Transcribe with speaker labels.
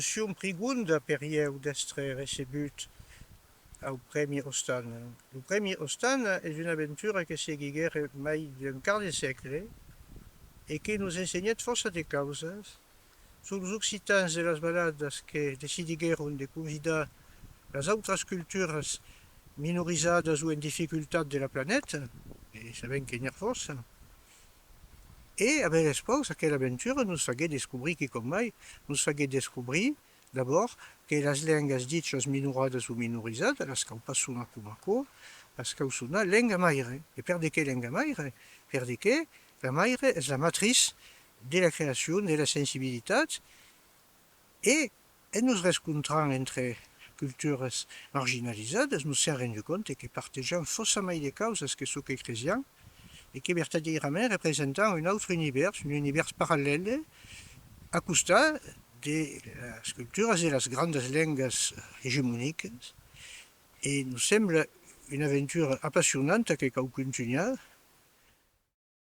Speaker 1: discussion prigunda per eu d'estre recebut au Premi Ostan. Le Premi Ostan est une aventure que seguiguera mai d'un quart de siècle et qui nous enseignait força de causas sur os occitans de las baladas que decidigueron de convidar les autres cultures minorizadas ou en difficultat de la planète, et sabem que n'hi ha força, et avec l'espoir qu'aquella aventura nos fagué descobrir que com mai, nos fagué descobrir d'abord que les lengas dites minoradas ou minorizadas, les que pas sona com aco, les que sona lenga maire. Et per de què lenga maire? Per de què la maire és la matrice de la creació, de la sensibilitat, et en nos rescontrant entre cultures marginalisades, nous s'en rendu compte que partageant força mai de causes que soc eclesian, et que verdaderament représentant un autre univers parallèle, à costat de les cultures et les grandes lengues hégémoniques. Et nous semble une aventure appassionnante que cal continuar,